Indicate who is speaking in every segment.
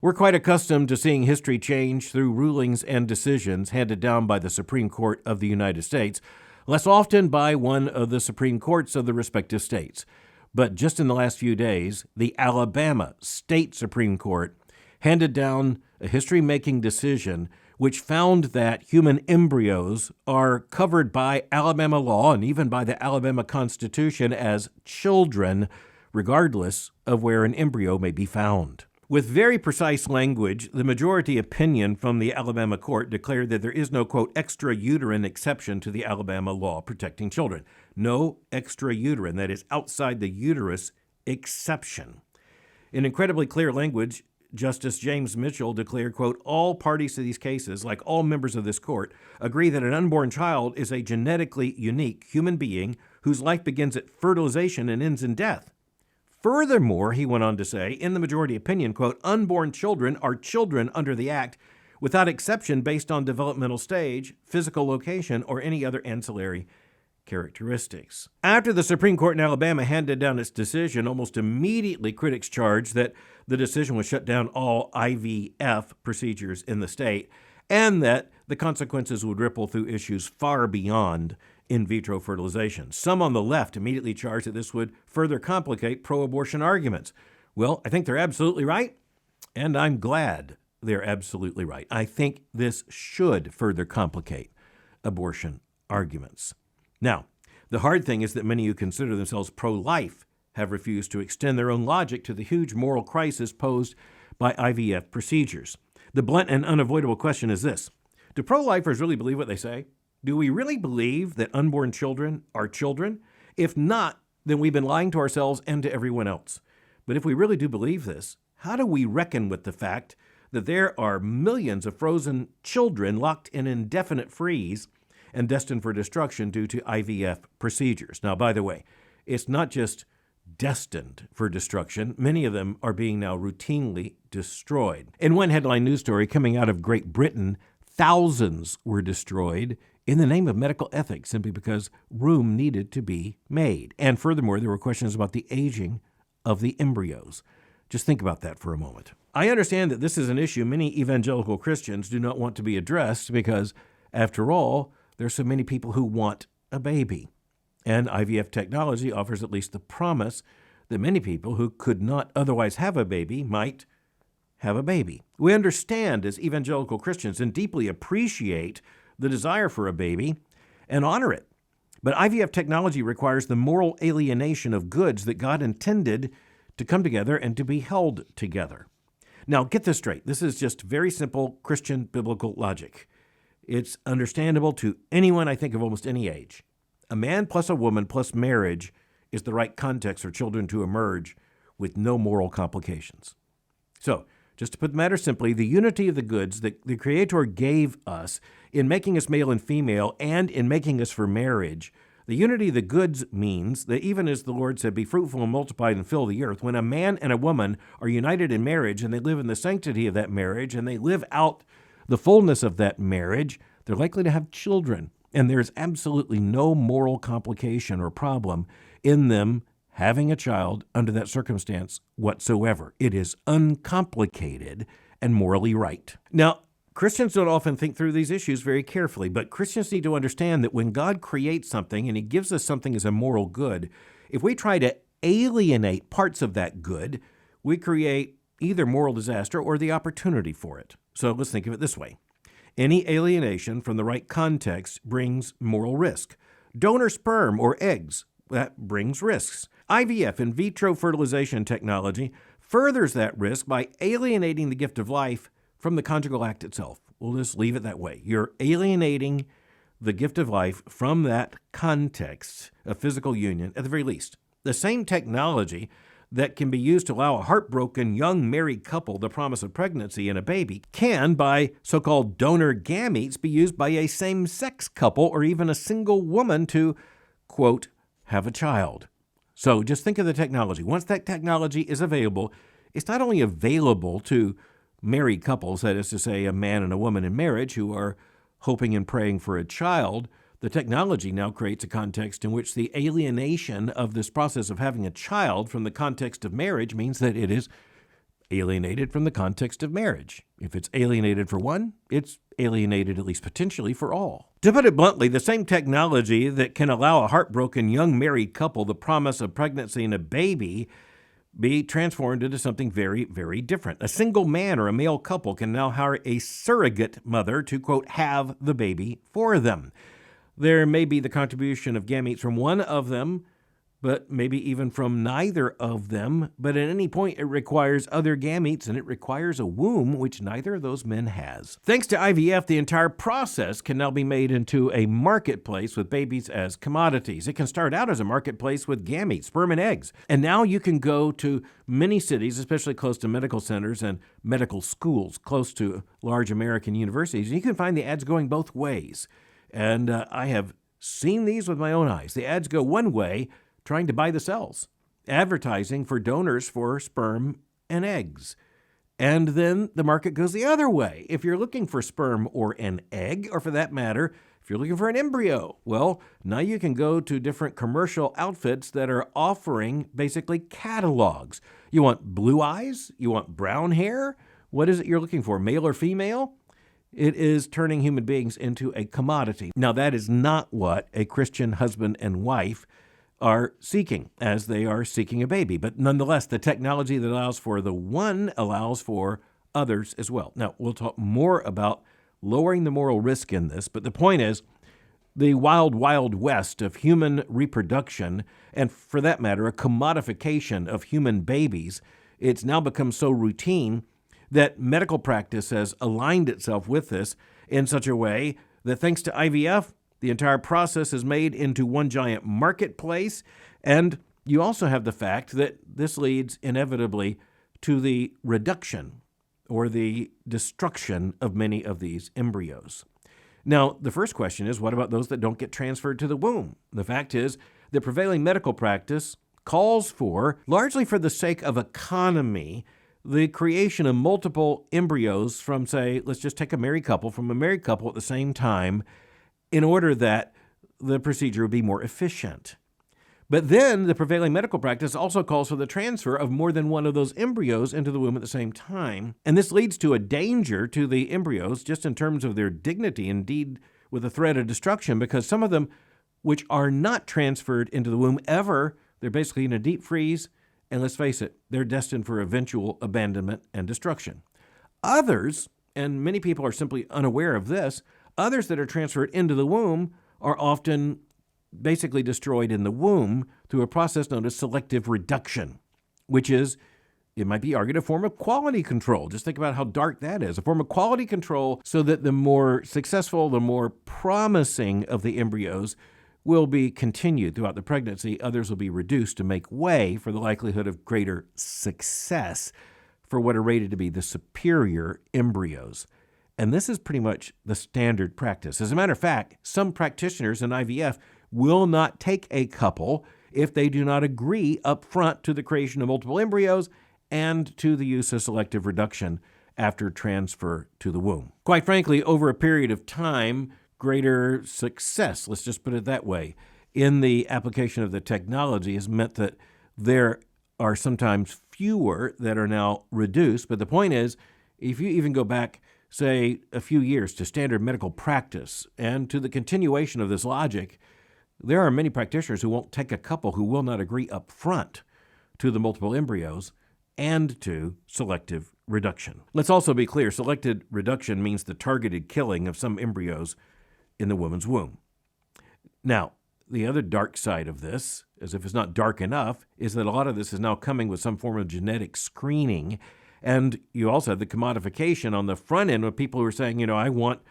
Speaker 1: We're quite accustomed to seeing history change through rulings and decisions handed down by the Supreme Court of the United States, less often by one of the Supreme Courts of the respective states. But just in the last few days, the Alabama State Supreme Court handed down a history-making decision which found that human embryos are covered by Alabama law and even by the Alabama Constitution as children, regardless of where an embryo may be found. With very precise language, the majority opinion from the Alabama court declared that there is no, quote, extrauterine exception to the Alabama law protecting children. No extrauterine, that is outside the uterus, exception. In incredibly clear language, Justice James Mitchell declared, quote, all parties to these cases, like all members of this court, agree that an unborn child is a genetically unique human being whose life begins at fertilization and ends in death. Furthermore, he went on to say, in the majority opinion, quote, unborn children are children under the Act without exception based on developmental stage, physical location, or any other ancillary characteristics. After the Supreme Court in Alabama handed down its decision, almost immediately critics charged that the decision would shut down all IVF procedures in the state and that the consequences would ripple through issues far beyond in vitro fertilization. Some on the left immediately charged that this would further complicate pro-abortion arguments. Well, I think they're absolutely right, and I'm glad they're absolutely right. I think this should further complicate abortion arguments. Now, the hard thing is that many who consider themselves pro-life have refused to extend their own logic to the huge moral crisis posed by IVF procedures. The blunt and unavoidable question is this: do pro-lifers really believe what they say? Do we really believe that unborn children are children? If not, then we've been lying to ourselves and to everyone else. But if we really do believe this, how do we reckon with the fact that there are millions of frozen children locked in indefinite freeze and destined for destruction due to IVF procedures? Now, by the way, it's not just destined for destruction. Many of them are being now routinely destroyed. In one headline news story coming out of Great Britain, thousands were destroyed in the name of medical ethics simply because room needed to be made. And furthermore, there were questions about the aging of the embryos. Just think about that for a moment. I understand that this is an issue many evangelical Christians do not want to be addressed because, after all, there are so many people who want a baby. And IVF technology offers at least the promise that many people who could not otherwise have a baby might have a baby. We understand as evangelical Christians and deeply appreciate the desire for a baby and honor it. But IVF technology requires the moral alienation of goods that God intended to come together and to be held together. Now, get this straight. This is just very simple Christian biblical logic. It's understandable to anyone, I think, of almost any age. A man plus a woman plus marriage is the right context for children to emerge with no moral complications. So, just to put the matter simply, the unity of the goods that the Creator gave us in making us male and female and in making us for marriage, the unity of the goods means that even as the Lord said, be fruitful and multiply and fill the earth, when a man and a woman are united in marriage and they live in the sanctity of that marriage and they live out the fullness of that marriage, they're likely to have children. And there's absolutely no moral complication or problem in them having a child under that circumstance whatsoever. It is uncomplicated and morally right. Now, Christians don't often think through these issues very carefully, but Christians need to understand that when God creates something and he gives us something as a moral good, if we try to alienate parts of that good, we create either moral disaster or the opportunity for it. So let's think of it this way. Any alienation from the right context brings moral risk. Donor sperm or eggs, that brings risks. IVF, in vitro fertilization technology, furthers that risk by alienating the gift of life from the conjugal act itself. We'll just leave it that way. You're alienating the gift of life from that context of physical union, at the very least. The same technology that can be used to allow a heartbroken young married couple the promise of pregnancy and a baby can, by so-called donor gametes, be used by a same-sex couple or even a single woman to, quote, have a child. So just think of the technology. Once that technology is available, it's not only available to married couples, that is to say, a man and a woman in marriage who are hoping and praying for a child. The technology now creates a context in which the alienation of this process of having a child from the context of marriage means that it is alienated from the context of marriage. If it's alienated for one, it's alienated at least potentially for all. To put it bluntly, the same technology that can allow a heartbroken young married couple the promise of pregnancy and a baby be transformed into something very, very different. A single man or a male couple can now hire a surrogate mother to, quote, have the baby for them. There may be the contribution of gametes from one of them, but maybe even from neither of them. But at any point, it requires other gametes, and it requires a womb, which neither of those men has. Thanks to IVF, the entire process can now be made into a marketplace with babies as commodities. It can start out as a marketplace with gametes, sperm and eggs. And now you can go to many cities, especially close to medical centers and medical schools, close to large American universities, and you can find the ads going both ways. And I have seen these with my own eyes. The ads go one way, trying to buy the cells, advertising for donors for sperm and eggs. And then the market goes the other way. If you're looking for sperm or an egg, or for that matter, if you're looking for an embryo, well, now you can go to different commercial outfits that are offering basically catalogs. You want blue eyes? You want brown hair? What is it you're looking for, male or female? It is turning human beings into a commodity. Now, that is not what a Christian husband and wife are seeking as they are seeking a baby. But nonetheless, the technology that allows for the one allows for others as well. Now, we'll talk more about lowering the moral risk in this, but the point is the wild, wild west of human reproduction, and for that matter, a commodification of human babies, it's now become so routine that medical practice has aligned itself with this in such a way that thanks to IVF, the entire process is made into one giant marketplace, and you also have the fact that this leads inevitably to the reduction or the destruction of many of these embryos. Now, the first question is, what about those that don't get transferred to the womb? The fact is, the prevailing medical practice calls for, largely for the sake of economy, the creation of multiple embryos from, say, let's just take a married couple, from a married couple at the same time, in order that the procedure would be more efficient. But then the prevailing medical practice also calls for the transfer of more than one of those embryos into the womb at the same time. And this leads to a danger to the embryos just in terms of their dignity, indeed with a threat of destruction, because some of them which are not transferred into the womb ever, they're basically in a deep freeze, and let's face it, they're destined for eventual abandonment and destruction. Others, and many people are simply unaware of this, others that are transferred into the womb are often basically destroyed in the womb through a process known as selective reduction, which is, it might be argued, a form of quality control. Just think about how dark that is. A form of quality control so that the more successful, the more promising of the embryos will be continued throughout the pregnancy. Others will be reduced to make way for the likelihood of greater success for what are rated to be the superior embryos. And this is pretty much the standard practice. As a matter of fact, some practitioners in IVF will not take a couple if they do not agree up front to the creation of multiple embryos and to the use of selective reduction after transfer to the womb. Quite frankly, over a period of time, greater success, let's just put it that way, in the application of the technology has meant that there are sometimes fewer that are now reduced. But the point is, if you even go back, say, a few years to standard medical practice and to the continuation of this logic, there are many practitioners who won't take a couple who will not agree up front to the multiple embryos and to selective reduction. Let's also be clear, selected reduction means the targeted killing of some embryos in the woman's womb. Now, the other dark side of this, as if it's not dark enough, is that a lot of this is now coming with some form of genetic screening. And you also have the commodification on the front end of people who are saying, I want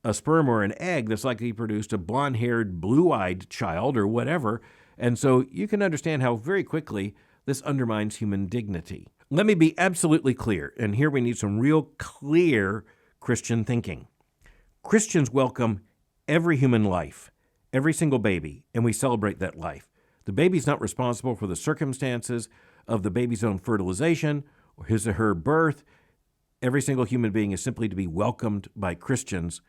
Speaker 1: a sperm or an egg that's likely produced a blonde-haired, blue-eyed child or whatever. And so you can understand how very quickly this undermines human dignity. Let me be absolutely clear, and here we need some real clear Christian thinking. Christians welcome every human life, every single baby, and we celebrate that life. The baby's not responsible for the circumstances of the baby's own fertilization or his or her birth. Every single human being is simply to be welcomed by Christians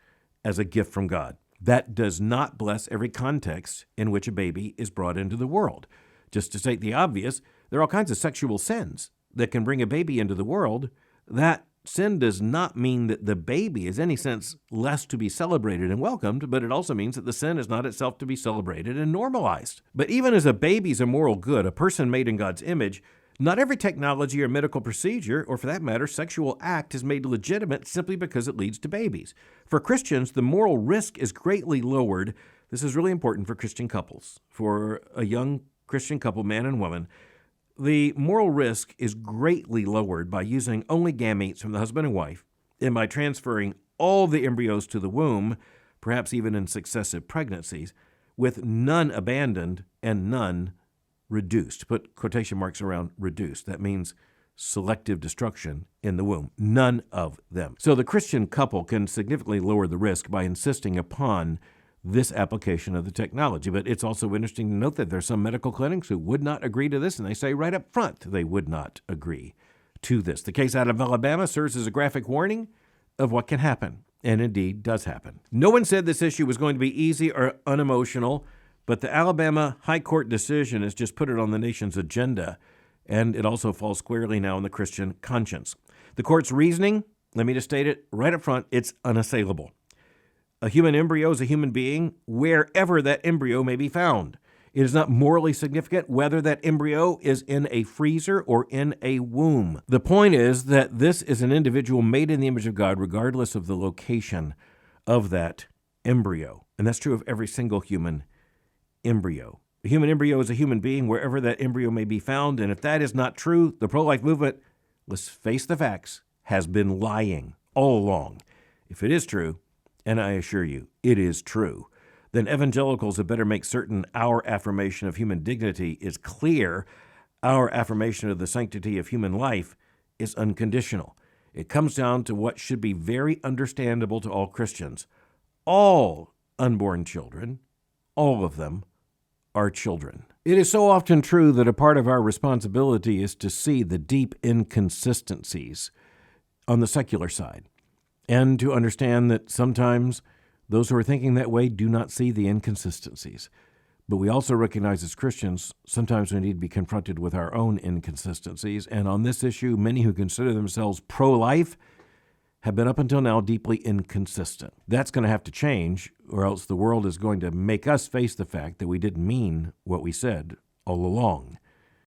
Speaker 1: as a gift from God. That does not bless every context in which a baby is brought into the world. Just to state the obvious, there are all kinds of sexual sins that can bring a baby into the world, that sin does not mean that the baby is in any sense less to be celebrated and welcomed, but it also means that the sin is not itself to be celebrated and normalized. But even as a baby's a moral good, a person made in God's image, not every technology or medical procedure, or for that matter, sexual act is made legitimate simply because it leads to babies. For Christians, the moral risk is greatly lowered. This is really important for Christian couples. For a young Christian couple, man and woman, the moral risk is greatly lowered by using only gametes from the husband and wife and by transferring all the embryos to the womb, perhaps even in successive pregnancies, with none abandoned and none reduced. Put quotation marks around reduced. That means selective destruction in the womb. None of them. So the Christian couple can significantly lower the risk by insisting upon this application of the technology. But it's also interesting to note that there are some medical clinics who would not agree to this, and they say right up front they would not agree to this. The case out of Alabama serves as a graphic warning of what can happen, and indeed does happen. No one said this issue was going to be easy or unemotional, but the Alabama High Court decision has just put it on the nation's agenda, and it also falls squarely now in the Christian conscience. The court's reasoning, let me just state it right up front, it's unassailable. A human embryo is a human being wherever that embryo may be found. It is not morally significant whether that embryo is in a freezer or in a womb. The point is that this is an individual made in the image of God regardless of the location of that embryo. And that's true of every single human embryo. A human embryo is a human being wherever that embryo may be found. And if that is not true, the pro-life movement, let's face the facts, has been lying all along. If it is true, and I assure you, it is true, then evangelicals had better make certain our affirmation of human dignity is clear. Our affirmation of the sanctity of human life is unconditional. It comes down to what should be very understandable to all Christians. All unborn children, all of them, are children. It is so often true that a part of our responsibility is to see the deep inconsistencies on the secular side, and to understand that sometimes those who are thinking that way do not see the inconsistencies. But we also recognize as Christians, sometimes we need to be confronted with our own inconsistencies. And on this issue, many who consider themselves pro-life have been up until now deeply inconsistent. That's going to have to change, or else the world is going to make us face the fact that we didn't mean what we said all along.